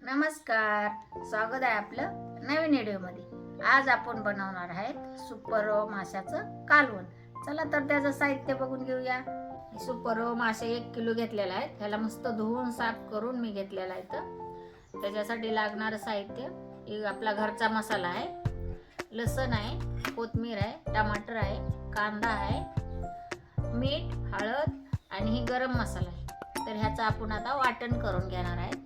नमस्कार, स्वागत आहे आपलं नवीन व्हिडिओमध्ये। आज आपण बनवणार आहेत सुपर माशाचं कालवण। चला तर त्याचं साहित्य बघून घेऊया। सुपर मासे 1 किलो घेतलेला आहे। ह्याला मस्त धुवून साफ करून मी घेतलेला आहे। तर त्याच्यासाठी लागणारं साहित्य हे आपला घरचा मसाला आहे, लसूण आहे, कोथिंबीर आहे, टमाटर आहे, कांदा आहे, मीठ, हळद आणि ही गरम मसाला आहे। तर ह्याचं आपण आता वाटण करून घेणार आहे।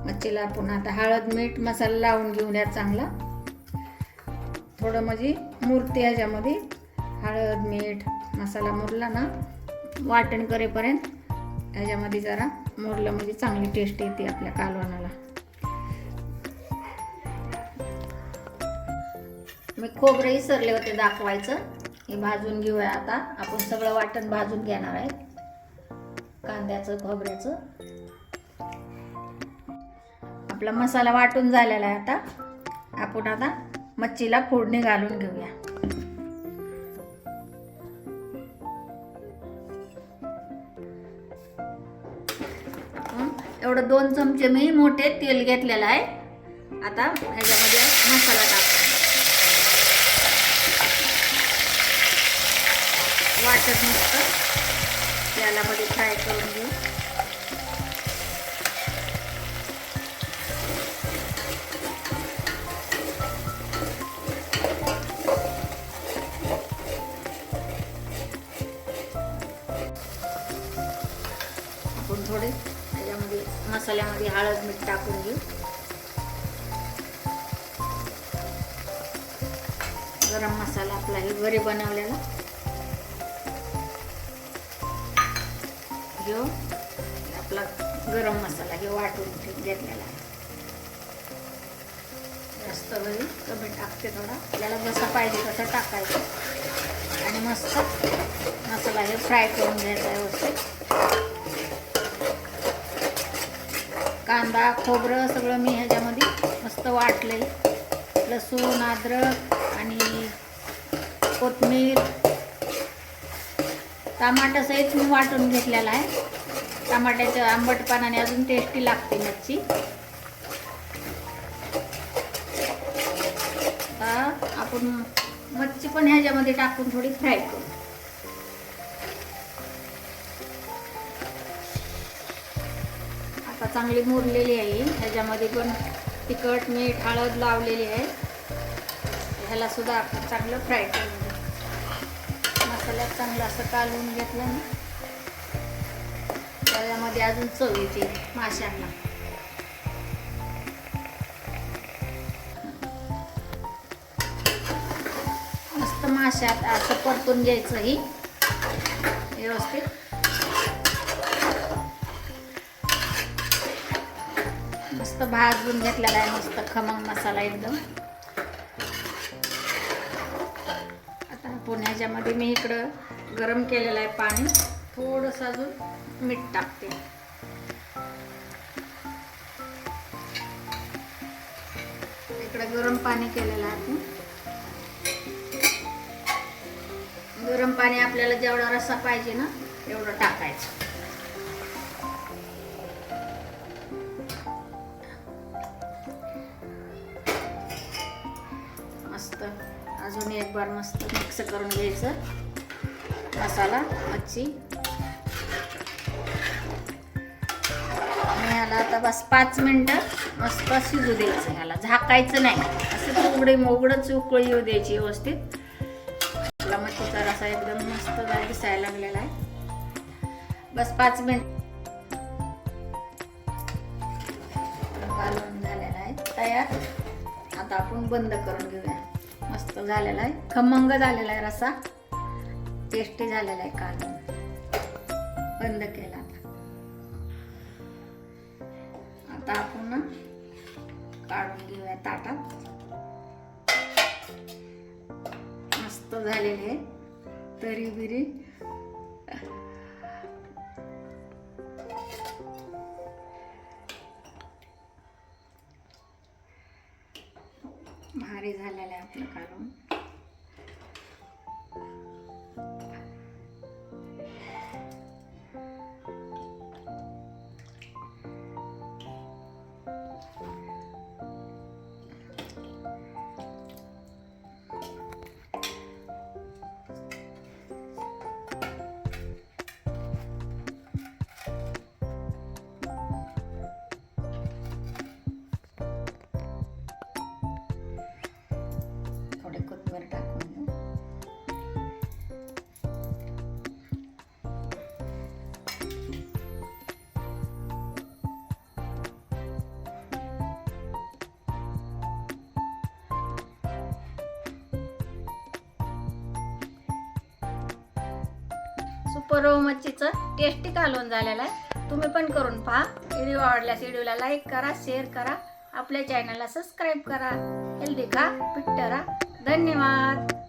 मच्छीला आपण आता हळद मीठ मसाला लावून घेऊया चांगला। थोडं म्हणजे मुरते ह्याच्यामध्ये हळद मीठ मसाला मुरला ना, वाटण करेपर्यंत ह्याच्यामध्ये जरा मुरलं म्हणजे चांगली टेस्ट येते आपल्या कालवणाला। मी खोबरं विसरले होते दाखवायचं, हे भाजून घेऊया। आता आपण सगळं वाटण भाजून घेणार आहे, कांद्याचं खोबऱ्याचं। आपला मसाला वाटून झालेला आहे। आता आपण मच्छीला फोडणी घालून घेऊया। एवढं 2 चमचे मी मोठे तेल घेतलेलं आहे। आता ह्याच्यामध्ये मसाला टाकतो, वाटण मस्त तेलामध्ये फ्राय करून घेऊ। आपण थोडे त्याच्यामध्ये मसाल्यामध्ये हळद मीठ टाकून घेऊ। गरम मसाला आपला हे घरी बनवलेला घेऊ। आपला गरम मसाला हे वाटून घेतलेला आहे। जास्त घरी कमी टाकते, थोडा आपल्याला जसा पाहिजे तसं टाकायचं आणि मस्त मसाला हे फ्राय करून घ्यायचा व्यवस्थित। कांदा खोबरं सगळं मी ह्याच्यामध्ये मस्त वाटलंय। लसूण अद्रक आणि कोथिंबीर टमाटर सहित मी वाटून घेतलेला आहे। टमाट्याच्या आंबटपणाने अजून टेस्टी लागते मच्छी। आपण मच्छी पण ह्याच्यामध्ये टाकून थोडी फ्राय करू। आता चांगली मुरलेली आहे, ह्याच्यामध्ये पण तिखट मीठ हळद लावलेली आहे। ह्याला सुद्धा आपण चांगलं फ्राय करून घेऊ। मसाल्यात चांगलं असं कालवून घेतलं ना, त्याच्यामध्ये अजून चव येते माशांना। मस्त माशात असं परतून घ्यायचं ही व्यवस्थित। मस्त भाजून घेतलेला आहे, मस्त खमंग मसाला एकदम। आता आपण ह्याच्यामध्ये मी इकडं गरम केलेलं आहे पाणी, थोडंसं अजून मीठ टाकते। इकडं गरम पाणी केलेलं आहे। गरम पाणी आपल्याला जेवढा रस्सा पाहिजे ना एवढं टाकायचं। मस्त अजून एक बार मस्त मिक्स करून घ्यायचं मसाला मच्छी। आणि ह्याला आता बस 5 मिनिटं मस्त शिजू द्यायचं, ह्याला झाकायचं नाही, असं उघडच उकळी येऊ द्यायची व्यवस्थित। आपला मच्छीचा रस्सा एकदम मस्त दिसायला लागलेला आहे। बस 5 मिनिट कालवण झालेला आहे तयार। आता आपण बंद करून घेऊया। मस्त झालेला आहे, खमंग झालेला आहे रस्सा, टेस्टी झालेला आहे कालवण। बंद केला आता आपण काढून घेऊया ताटात। मस्त झालेले आहे तरी बिरी। भारी झालेलं आहे आपलं कालवण। सुपर रो मच्छीचं टेस्टी कालवण झालेलं आहे. तुम्ही पण करून पहा. व्हिडिओ आवडल्यास व्हिडिओला लाईक करा, शेअर करा, आपल्या चॅनलला सबस्क्राईब करा. हेल्दी खा, फिट राहा. धन्यवाद.